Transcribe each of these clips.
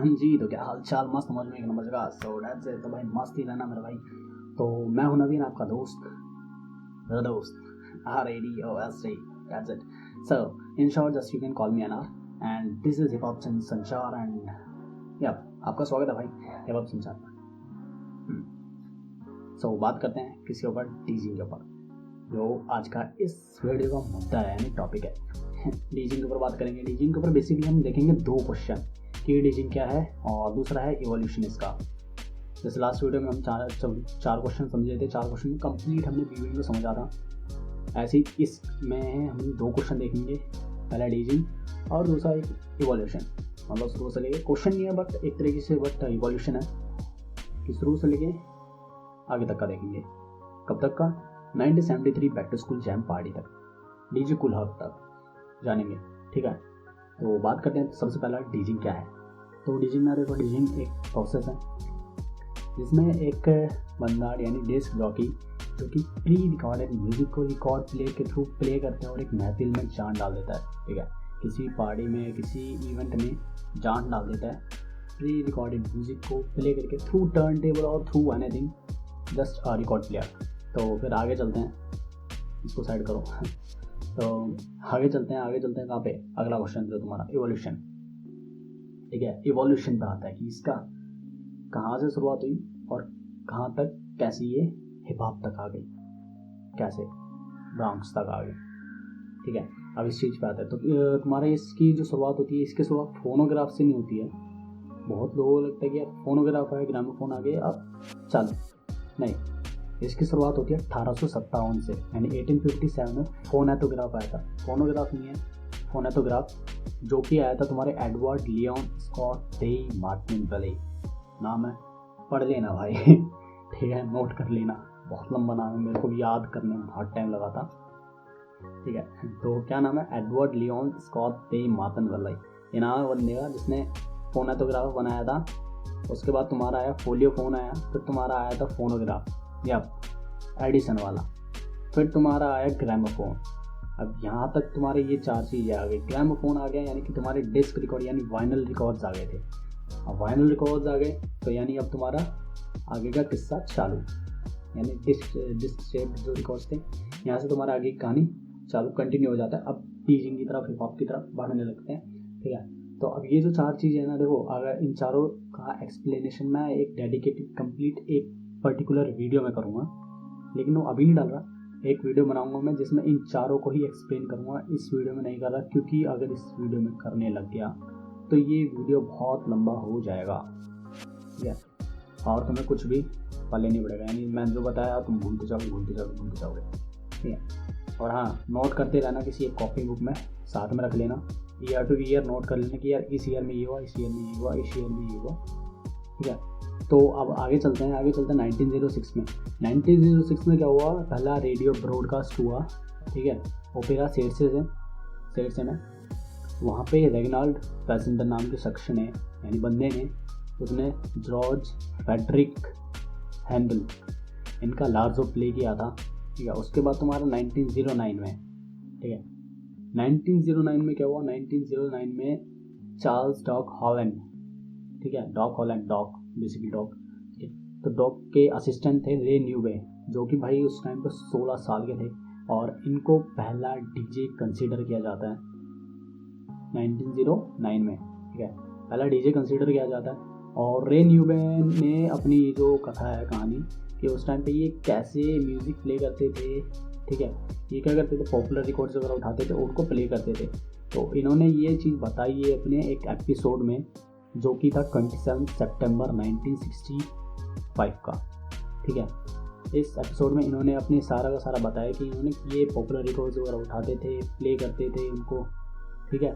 हाँ जी, तो क्या हाल चाल, मस्त मौज में एक नंबर जगह। So that's it. तो भाई मस्त ही रहना मेरा भाई। तो मैं हूं नवीन, आपका दोस्त, the दोस्त, RADOST, that's it. So in short, just you can call me Anar, and this is Hip Hop संचार and yeah, आपका स्वागत है भाई हिप हॉप संचार में। सो बात करते हैं किसी ऊपर, डीजिंग के ऊपर, जो आज का इस वीडियो का मुद्दा है, यानी टॉपिक है। डीजिंग के ऊपर बात करेंगे। डीजिंग के ऊपर बेसिकली हम देखेंगे दो क्वेश्चन कि डीजिंग क्या है और दूसरा है इवोल्यूशन इसका। जैसे लास्ट वीडियो में हम चार क्वेश्चन समझे थे, चार क्वेश्चन कंप्लीट हमने वीडियो में समझा था। ऐसे ही इसमें हम दो क्वेश्चन देखेंगे, पहला डीजिंग और दूसरा एक इवोल्यूशन। मतलब शुरू से लेके क्वेश्चन नहीं है बट एक तरीके से बट इवोल्यूशन है कि शुरू से लेके आगे तक का देखेंगे। कब तक का? 1973 back to school jam party तक, डीजे कूल हब तक जानेंगे। ठीक है, तो बात करते हैं। सबसे पहला डीजिंग क्या है। तो डीजिंग में देखो, डीजिंग एक प्रोसेस है जिसमें एक बंदा यानी डिस्क जॉकी जो कि प्री रिकॉर्डेड म्यूजिक को रिकॉर्ड प्ले के थ्रू प्ले करते हैं और एक महफिल में जान डाल देता है। ठीक है, किसी पार्टी में किसी इवेंट में जान डाल देता है प्री रिकॉर्डेड म्यूजिक को प्ले करके थ्रू टर्न टेबल और through anything, just record player. तो फिर आगे चलते हैं, इसको साइड करो। तो आगे चलते हैं कहाँ पे? अगला क्वेश्चन जो तुम्हारा इवोल्यूशन। ठीक है, इवोल्यूशन पे आता है कि इसका कहाँ से शुरुआत हुई और कहाँ तक, कैसे ये हिप हॉप तक आ गई, कैसे ब्रॉन्क्स तक आ गई। ठीक है, अब इस चीज़ पे आता है। तो तुम्हारे इसकी जो शुरुआत होती है, इसकी शुरुआत फोनोग्राफ से नहीं होती है। बहुत लोगों को लगता है कि यार फोनोग्राफ है, ग्रामोफोन आ गए अब चल, नहीं। इसकी शुरुआत होती है 1857 से, यानी 1857 में फोनेटोग्राफ आया था। फोनोग्राफ नहीं है, फोनेटोग्राफ, जो कि आया था तुम्हारे एडवर्ड लियोन स्कॉट दे मार्टिन वेले, नाम है, पढ़ लेना भाई। ठीक है, नोट कर लेना, बहुत लंबा नाम है, मेरे को भी याद करने में बहुत टाइम लगा था। ठीक है, तो क्या नाम है? एडवर्ड लियोन स्कॉट दे मार्टिन वेले। ये नाम है बंदे का जिसने फोनेटोग्राफ बनाया था। उसके बाद तुम्हारा आया फोलियो फोन आया, फिर तुम्हारा आया था फोनोग्राफ या एडिसन वाला, फिर तुम्हारा आया ग्रामोफोन। अब यहाँ तक तुम्हारे ये चार चीज़ें आ गई। ग्रामोफोन आ गया यानी कि तुम्हारे डिस्क रिकॉर्ड यानी वाइनल रिकॉर्ड्स आ गए थे। अब वाइनल रिकॉर्ड्स आ गए तो यानी अब तुम्हारा आगे का किस्सा चालू, यानी डिस्क शेप जो रिकॉर्ड्स थे, यहाँ से तुम्हारा आगे की कहानी चालू कंटिन्यू हो जाता है। अब डीजिंग की तरफ, हिप हॉप की तरफ बढ़ने लगते हैं। ठीक है, तो अब ये जो चार चीज़ें हैं ना, देखो, अगर इन चारों का एक्सप्लेनेशन मैं एक डेडिकेटेड कंप्लीट एक पर्टिकुलर वीडियो में करूँगा, लेकिन वो अभी नहीं डाल रहा। एक वीडियो बनाऊंगा मैं जिसमें इन चारों को ही एक्सप्लेन करूँगा। इस वीडियो में नहीं कर रहा, क्योंकि अगर इस वीडियो में करने लग गया तो ये वीडियो बहुत लंबा हो जाएगा। ठीक है, और तुम्हें कुछ भी पले नहीं पड़ेगा, यानी मैंने जो बताया तुम भूलते जाओगे। ठीक है, और हाँ, नोट करते रहना, किसी एक कॉपी बुक में साथ में रख लेना, ईयर टू ईयर नोट कर लेना कि यार इस ईयर में ये हुआ, इस ईयर में ये हुआ, इस ईयर में ये हुआ। ठीक है, तो अब आगे चलते हैं 1906 में। 1906 में क्या हुआ? पहला रेडियो ब्रॉडकास्ट हुआ। ठीक है, ओपेरा सेड्से में। वहाँ पे रेगनाल्ड पैसेंजर नाम के शख्स ने, यानी बंदे ने, उसने जॉर्ज फ्रेडरिक हैंडल, इनका लार्जो प्ले किया था। ठीक है, उसके बाद तुम्हारा 1909 में, ठीक है, 1909 में क्या हुआ? 1909 में चार्ल्स डॉग हॉलैंड, ठीक है, डॉग बेसिकली डॉग, ठीक है, तो डॉग के असिस्टेंट थे रे न्यूवे, जो कि भाई उस टाइम पर 16 साल के थे, और इनको पहला डीजे कंसीडर किया जाता है 1909 में। ठीक है, पहला डीजे कंसीडर किया जाता है। और रे न्यूवे ने अपनी जो कथा है, कहानी, कि उस टाइम पे ये कैसे म्यूज़िक प्ले करते थे। ठीक है, ये क्या करते थे? पॉपुलर रिकॉर्ड्स वगैरह उठाते थे, उनको प्ले करते थे। तो इन्होंने ये चीज़ बताई है अपने एक एपिसोड में, जो कि था 27 सितंबर 1965 का। ठीक है, इस एपिसोड में इन्होंने अपने सारा का सारा बताया कि इन्होंने ये पॉपुलर रिकॉर्ड्स वगैरह उठाते थे, प्ले करते थे उनको। ठीक है,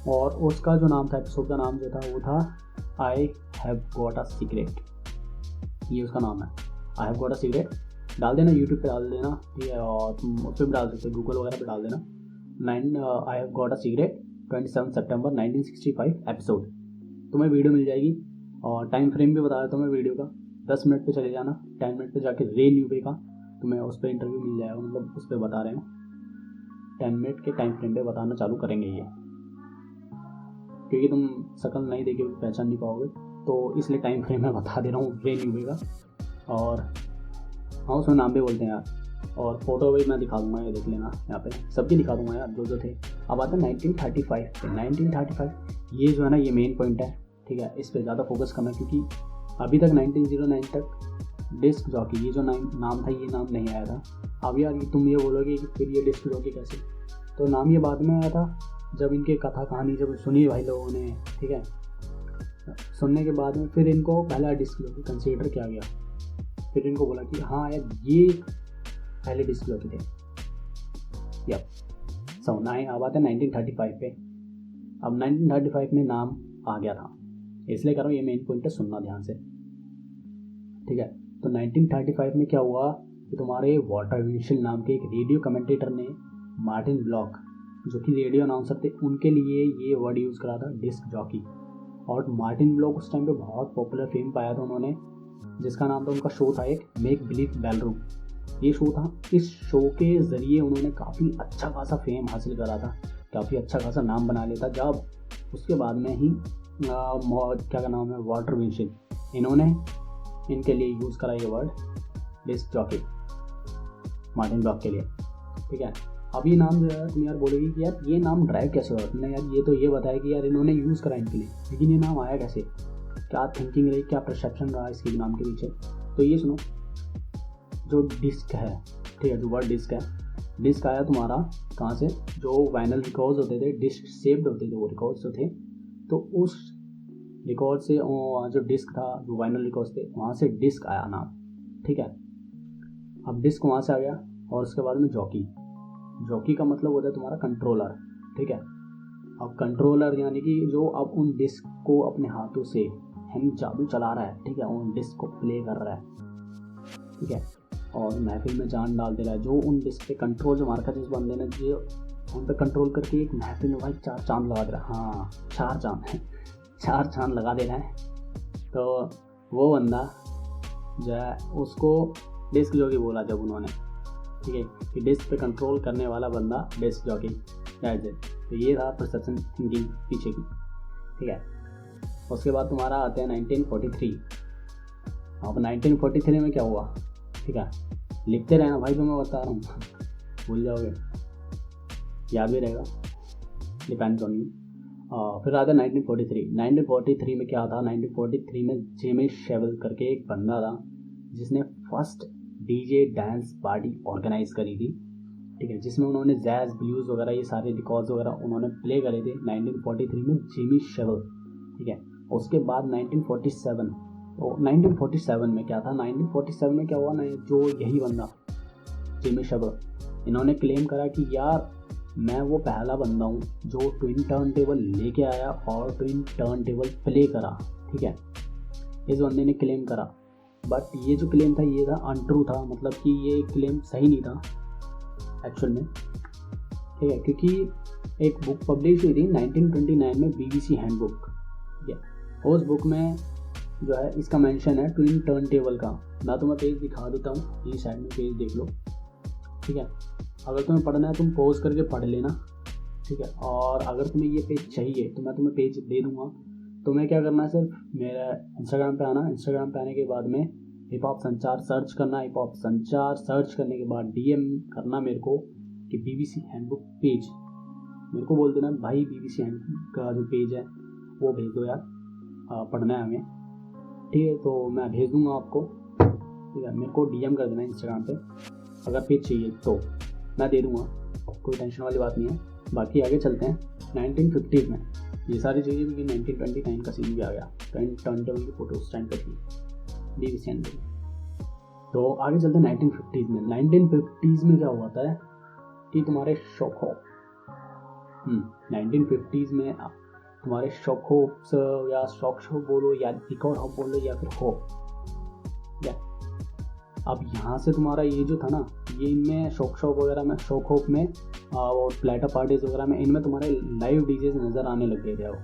और उसका जो नाम था, एपिसोड का नाम जो था, वो था I have got a secret. ये उसका नाम है, I have got a secret. डाल देना, यूट्यूब पे डाल देना। ठीक है, और तुम उस पर भी डाल सकते हो, गूगल वगैरह पे डाल देना। I have got a secret 27 September 1965 episode, तुम्हें वीडियो मिल जाएगी। और टाइम फ्रेम भी बता देता हूँ मैं वीडियो का। 10 मिनट पे चले जाना, 10 मिनट पे जाके रे न्यूवे का तुम्हें उस पर इंटरव्यू मिल जाएगा, मतलब उस पर बता रहे हैं 10 मिनट के टाइम फ्रेम पे बताना चालू करेंगे ये। क्योंकि तुम शक्ल नहीं देखे पहचान नहीं पाओगे, तो इसलिए टाइम फ्रेम मैं बता दे रहा हूँ रे न्यूवे का। और हाँ उसमें नाम भी बोलते हैं यार, और फोटो भी मैं दिखा दूंगा, ये देख लेना यहाँ पे सबकी दिखा दूंगा यार जो थे। अब आता है 1935 पे। 1935 ये जो है ना ये मेन पॉइंट है, ठीक है, इस पर ज़्यादा फोकस करना, क्योंकि अभी तक 1909 तक डिस्क जॉकी ये जो नाम था ये नाम नहीं आया था। अब यार तुम ये बोलोगे कि फिर ये डिस्क जॉकी कैसे, तो नाम ये बाद में आया था जब इनके कथा कहानी जब सुनी भाई लोगों ने, ठीक है, सुनने के बाद में फिर इनको पहला डिस्क जॉकी कंसीडर किया गया। फिर इनको बोला कि हाँ यार ये पहले डिस्क जॉकी थे। यप सो अब आते हैं 1935 पे। अब 1935 में नाम आ गया था, इसलिए कर रहा हूँ, ये मेन पॉइंट है, सुनना ध्यान से, ठीक है। तो 1935 में क्या हुआ कि तुम्हारे वॉटर विंशल नाम के एक रेडियो कमेंटेटर ने मार्टिन ब्लॉक जो कि रेडियो अनाउंसर थे उनके लिए ये वर्ड यूज़ करा था डिस्क जॉकी। और मार्टिन ब्लॉक उस टाइम पे बहुत पॉपुलर फेम पाया था उन्होंने, जिसका नाम था, उनका शो था एक मेक बिलीव बैलरूम, ये शो था। इस शो के ज़रिए उन्होंने काफ़ी अच्छा खासा फेम हासिल करा था, काफ़ी अच्छा खासा नाम बना लिया था। जब उसके बाद में ही क्या नाम है वॉटर विंशल, इन्होंने इनके लिए यूज़ करा ये word disc jockey Martin Block के लिए, ठीक है। अब ये नाम जो है तुम यार बोलोगी कि यार ये नाम ड्राइव कैसे हुआ, तुमने यार ये तो ये बताया कि यार इन्होंने यूज़ करा इनके लिए, लेकिन ये नाम आया कैसे, क्या थिंकिंग रही, क्या परसेप्शन रहा इसके नाम के पीछे। तो ये सुनो, जो डिस्क है, ठीक है, जो वर्ड डिस्क है, डिस्क आया तुम्हारा कहाँ से, जो वाइनल रिकॉर्ड्स होते थे, डिस्क शेप्ड होते थे वो रिकॉर्ड्स जो थे, तो उस रिकॉर्ड से जो डिस्क था, जो वाइनल रिकॉर्ड्स थे, वहाँ से डिस्क आया नाम, ठीक है। अब डिस्क वहाँ से आ गया, और उसके बाद में जॉकी, जॉकी का मतलब होता है तुम्हारा कंट्रोलर, ठीक है। अब कंट्रोलर यानी कि जो अब उन डिस्क को अपने हाथों से हम जादू चला रहा है, ठीक है, उन डिस्क को प्ले कर रहा है, ठीक है, और महफिल में जान डाल दे रहा है। जो उन डिस्क पे कंट्रोल जो मार्का जिस बंदे ने जो उन पे कंट्रोल करके एक महफिल में भाई 4 चांद लगा दे रहा है, हाँ 4 चांद है 4 चांद लगा दे रहा है, तो वो बंदा जो है उसको डिस्क जॉकी बोला जब उन्होंने, ठीक है, कि डिस्क पे कंट्रोल करने वाला बंदा डिस्क जॉकी, दैट्स इट। तो ये था परसेप्शन थिंकिंग पीछे की, ठीक है। उसके बाद तुम्हारा आते हैं 1943। अब 1943 में क्या हुआ, ठीक है, लिखते रहना भाई, तो मैं बता रहा हूँ भूल जाओगे, याद भी रहेगा, डिपेंड्स ऑन यू। फिर आता है 1943। 1943 में क्या था, 1943 में जेमी शेवल करके एक बंदा था जिसने first DJ dance party organise करी थी, ठीक है, जिसमें उन्होंने जैज ब्लूज वगैरह ये सारे रिकॉर्ड्स वगैरह उन्होंने प्ले करे थे 1943 में, जेमी शेवल, ठीक है। उसके बाद 1947 में क्या था, 1947 में क्या हुआ ना, जो यही बंदा जेमी शेवल, इन्होंने क्लेम करा कि यार मैं वो पहला बंदा हूँ जो ट्विन टर्न टेबल लेके आया और ट्विन टर्न टेबल प्ले करा, ठीक है, इस बंदे ने क्लेम करा। बट ये जो क्लेम था ये था अनट्रू था, मतलब कि ये क्लेम सही नहीं था एक्चुअल में, ठीक है, क्योंकि एक बुक पब्लिश हुई थी 1929 में, BBC हैंडबुक, ठीक है, उस बुक में जो है इसका मेंशन है ट्विन टर्न टेबल का। मैं तुम्हें पेज दिखा देता हूँ, ये साइड में पेज देख लो, ठीक है, अगर तुम्हें पढ़ना है तुम पॉज करके पढ़ लेना, ठीक है, और अगर तुम्हें ये पेज चाहिए तो मैं तुम्हें पेज दे दूँगा। तुम्हें क्या करना है, सिर्फ मेरा इंस्टाग्राम पे आना, इंस्टाग्राम पे आने के बाद में हिप हॉप संचार सर्च करना, हिप हॉप संचार सर्च करने के बाद DM करना मेरे को कि BBC हैंडबुक पेज, मेरे को बोल देना भाई BBC हैंडबुक का जो पेज है वो भेज दो यार, पढ़ना है हमें, ठीक है, तो मैं भेज दूँगा आपको, ठीक है, मेरे को DM कर देना इंस्टाग्राम पे अगर पेज चाहिए तो मैं दे दूँगा, कोई टेंशन वाली बात नहीं है। बाकी आगे चलते हैं 1950 में, ये सारी चीज़ें भी 1929 का सीन भी आ गया, टर्न टेबल की फोटो उस टाइम पर थी BBC हैंडबुक। तो आगे चलते हैं 1950s में। 1950s में क्या हुआ था कि तुम्हारे शॉक हो 1950s में तुम्हारे शॉक होप्स या शॉक शो बोलो या रिकॉर्ड हॉप बोलो या फिर हो, या अब यहाँ से तुम्हारा ये जो था ना, ये इनमें शॉक शॉप वगैरह में, शॉक होप में और प्लेटा पार्टीज वगैरह में, इनमें तुम्हारे लाइव डीजे नज़र आने लग गए थे, वो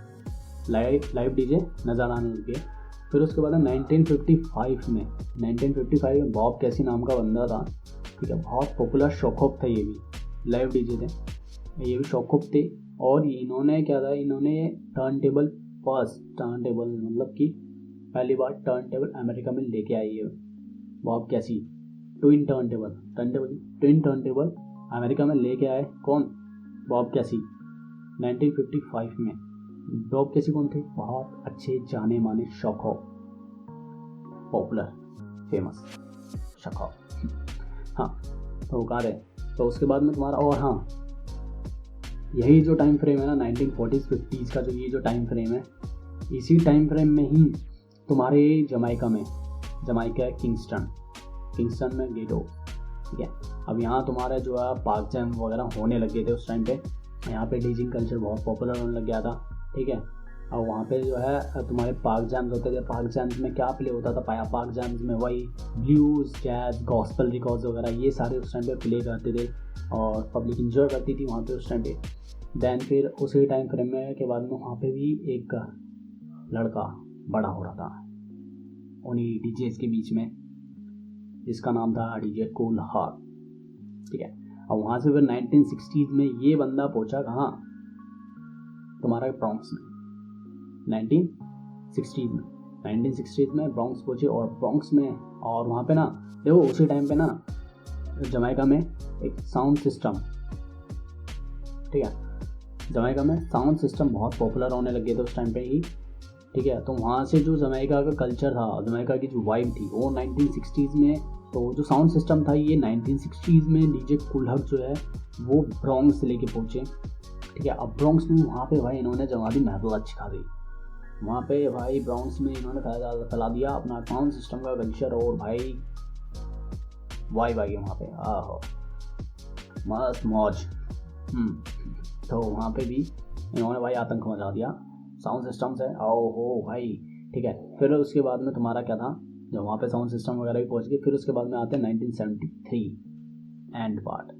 लाइव डीजे नज़र आने लग गए। फिर उसके बाद 1955 में बॉब कैसी नाम का बंदा था, ठीक है, बहुत पॉपुलर शॉक होप था, ये भी लाइव डीजे थे, ये भी शौकुफ थे। और इन्होंने क्या था, इन्होंने टर्न टेबल मतलब कि पहली बार टर्न टेबल अमेरिका में लेके आई है। बॉब कैसी ट्विन टर्न टेबल अमेरिका में लेके आए कौन? बॉब कैसी 1955 में। बॉब कैसी कौन थे? बहुत अच्छे जाने माने शौक पॉपुलर फेमस शौक। हाँ, तो कहाँ रहे। तो उसके बाद में तुम्हारा, और हाँ, यही जो टाइम फ्रेम है ना 1940s 50s का, जो ये जो टाइम फ्रेम है, इसी टाइम फ्रेम में ही तुम्हारे जमाइका किंगस्टन में गेटो, ठीक है। अब यहाँ तुम्हारा जो है पार्क जैम वगैरह होने लग गए थे उस टाइम पे। यहाँ पे डीजिंग कल्चर बहुत पॉपुलर होने लग गया था, ठीक है। और वहाँ पे जो है तुम्हारे पार्क जैम्स होते थे। पार्क जैम्स में क्या प्ले होता था? पार्क जैम्स में वही ब्लूज, जैज, गॉस्पल रिकॉर्ड्स वगैरह ये सारे उस टाइम पे प्ले करते थे और पब्लिक इंजॉय करती थी वहाँ पे उस टाइम पे। देन फिर उसी टाइम फ्रेम में के बाद में वहाँ पे भी एक लड़का बड़ा हो रहा था उन्हीं डीजेस के बीच में, जिसका नाम था डीजे कूल हर्क, ठीक है। और वहाँ से फिर 1960s में ये बंदा पहुँचा कहाँ? तुम्हारा ब्रॉन्क्स में। 1960s में ब्रॉन्क्स पहुँचे, और ब्रॉन्क्स में, और वहाँ पे ना देखो उसी टाइम पे ना जमाइका में एक साउंड सिस्टम, ठीक है, जमाइका में साउंड सिस्टम बहुत पॉपुलर होने लगे थे उस टाइम पे ही, ठीक है। तो वहाँ से जो जमाइका का कल्चर था, जमाइका की जो वाइब थी वो 1960s में, तो जो साउंड सिस्टम था ये 1960s में डीजे कूल हर्क जो है वो ब्रॉन्क्स से लेके पहुँचे, ठीक है। अब ब्रॉन्क्स में वहाँ पे भाई इन्होंने जमा दी महफिल अच्छी खासी। वहाँ पे भाई ब्रॉन्क्स में इन्होंने फैला दिया अपना साउंड सिस्टम का कल्चर, और भाई वाइब आ गई वहाँ पे, आहो मस्त मौज। तो वहाँ पे भी इन्होंने भाई आतंक मचा दिया साउंड सिस्टम से, आओ हो भाई, ठीक है। फिर उसके बाद में तुम्हारा क्या था, जब वहाँ पे साउंड सिस्टम वगैरह भी पहुँच गए, फिर उसके बाद में आते हैं 1973 एंड पार्ट,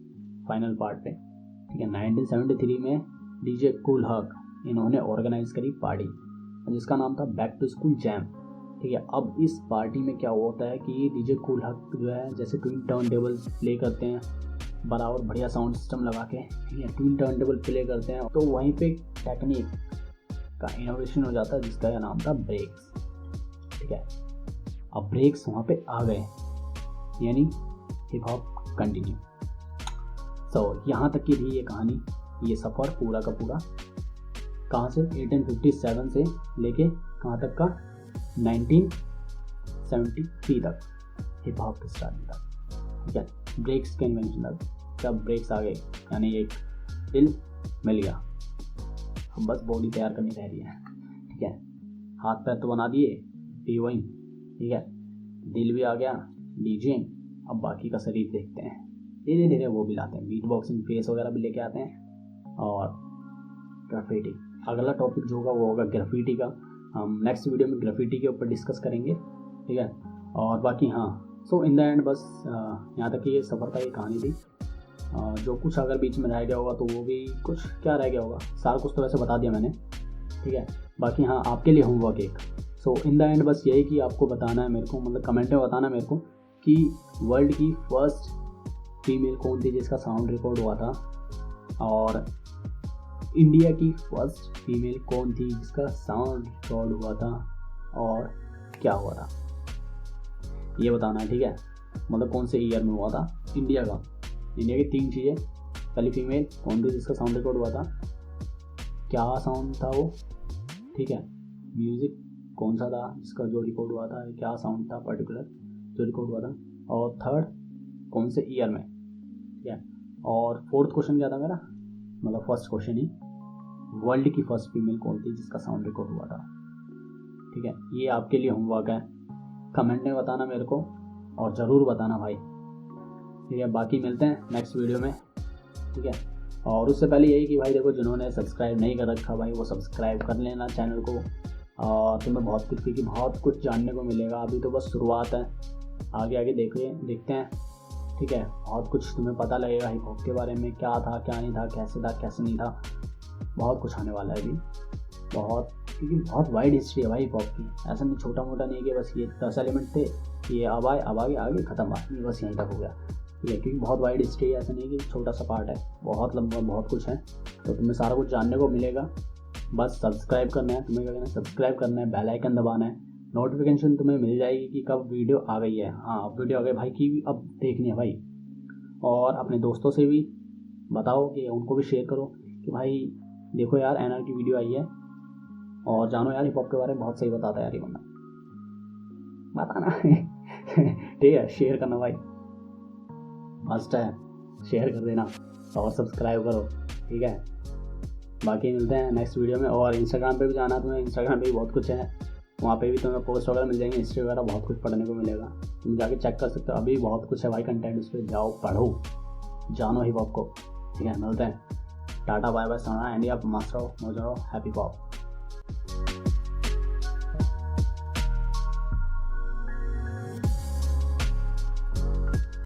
फाइनल पार्ट पे, ठीक है। 1973 में डीजे कूल हर्क इन्होंने ऑर्गेनाइज करी पार्टी जिसका नाम था बैक टू स्कूल जैम, ठीक है। अब इस पार्टी में क्या होता है कि डीजे कूल हर्क जो है जैसे ट्विन टर्न टेबल प्ले करते हैं बराबर बढ़िया साउंड सिस्टम लगा के, ठीक है, ट्विन टर्न टेबल प्ले करते हैं, तो वहीं पे टेक्निक का इनोवेशन हो जाता है जिसका नाम था ब्रेक्स, ठीक है। अब ब्रेक्स वहाँ पे आ गए, यानी हिप हॉप कंटिन्यू। सो यहाँ तक की थी ये कहानी, ये सफ़र पूरा का पूरा कहाँ से 1857 से लेके कहाँ तक का 1973 तक, हिप हॉप की स्टार्टिंग तक, ठीक है। ब्रेक्स के इन्वेंशन तक, जब ब्रेक्स आ गए यानी एक दिल मिल गया, अब बस बॉडी तैयार करनी रह रही है, ठीक है। हाथ पैर तो बना दिए, भी वही, ठीक है, दिल भी आ गया, डीजे, अब बाकी का शरीर देखते हैं, धीरे धीरे वो भी लाते हैं, बीट बॉक्सिंग फेस वगैरह भी लेके आते हैं। और ग्राफिटी, अगला टॉपिक जो होगा वो होगा ग्राफिटी का, हम नेक्स्ट वीडियो में ग्राफिटी के ऊपर डिस्कस करेंगे, ठीक है। और बाकी हाँ, सो इन द एंड बस यहाँ तक कि ये सफ़र का ये कहानी थी। जो कुछ अगर बीच में रह गया होगा तो वो भी कुछ क्या रह गया होगा, सारा कुछ तो वैसे बता दिया मैंने, ठीक है। बाकी हाँ, आपके लिए होमवर्क एक, सो इन द एंड बस यही कि आपको बताना है मेरे को, मतलब कमेंट में बताना है मेरे को कि वर्ल्ड की फर्स्ट फीमेल कौन थी जिसका साउंड रिकॉर्ड हुआ था, और इंडिया की फर्स्ट फीमेल कौन थी जिसका साउंड रिकॉर्ड हुआ था, और क्या हुआ था ये बताना है, ठीक है। मतलब कौन से ईयर में हुआ था इंडिया का। इंडिया की 3 चीज़ें, पहली फीमेल कौन थी जिसका साउंड रिकॉर्ड हुआ था, क्या साउंड था वो, ठीक है, म्यूज़िक कौन सा था जिसका जो रिकॉर्ड हुआ था, क्या साउंड था पर्टिकुलर जो रिकॉर्ड हुआ था, और थर्ड कौन से ईयर में, ठीक है। और फोर्थ क्वेश्चन क्या था मेरा, मतलब फर्स्ट क्वेश्चन ही, वर्ल्ड की फर्स्ट फीमेल कौन थी जिसका साउंड रिकॉर्ड हुआ था, ठीक है। ये आपके लिए होमवर्क है, कमेंट में बताना मेरे को, और ज़रूर बताना भाई, ठीक है। बाकी मिलते हैं नेक्स्ट वीडियो में, ठीक है। और उससे पहले यही कि भाई देखो, जिन्होंने सब्सक्राइब नहीं कर रखा भाई वो सब्सक्राइब कर लेना चैनल को, और तुम्हें बहुत कुछ, क्योंकि बहुत कुछ जानने को मिलेगा, अभी तो बस शुरुआत है, आगे आगे देखते हैं, ठीक है। बहुत कुछ तुम्हें पता लगेगा हिप हॉप के बारे में, क्या था क्या नहीं था, कैसे नहीं था, बहुत कुछ आने वाला है अभी, बहुत, क्योंकि बहुत वाइड हिस्ट्री है भाई हिप हॉप की, ऐसा नहीं छोटा मोटा नहीं कि बस ये 10 एलिमेंट थे, ये अब आगे ख़त्म, बात नहीं, बस यहीं तक हो गया। ठीक है, क्योंकि बहुत वाइड हिस्ट्री है, ऐसा नहीं कि छोटा सा पार्ट है, बहुत लंबा, बहुत कुछ है, तो तुम्हें सारा कुछ जानने को मिलेगा। बस सब्सक्राइब करना है तुम्हें, क्या करना है, सब्सक्राइब करना है, बेल आइकन दबाना है, नोटिफिकेशन तुम्हें मिल जाएगी कि कब वीडियो आ गई है। हाँ, अब वीडियो आ गई भाई की अब देखनी है भाई। और अपने दोस्तों से भी बताओ कि उनको भी शेयर करो कि भाई देखो यार एनआर की वीडियो आई है, और जानो यार हिप हॉप के बारे में बहुत सही बताता है यार ये बंदा, बताना ठीक है, शेयर करना भाई मस्ट है, शेयर कर देना और सब्सक्राइब करो, ठीक है। बाकी मिलते हैं नेक्स्ट वीडियो में। और इंस्टाग्राम पे भी जाना, तुम्हें इंस्टाग्राम पे भी बहुत कुछ है, वहाँ पे भी तुम्हें पोस्ट वगैरह मिल जाएंगे, हिस्ट्री वगैरह बहुत कुछ पढ़ने को मिलेगा, तुम जाके चेक कर सकते हो, अभी बहुत कुछ है भाई कंटेंट, उस पर जाओ पढ़ो, जानो हिप हॉप को, ठीक है। मिलते हैं, टाटा बाय बाय, सोना इंडिया, मस्त रहो, मौज रहो, हैप्पी पॉप।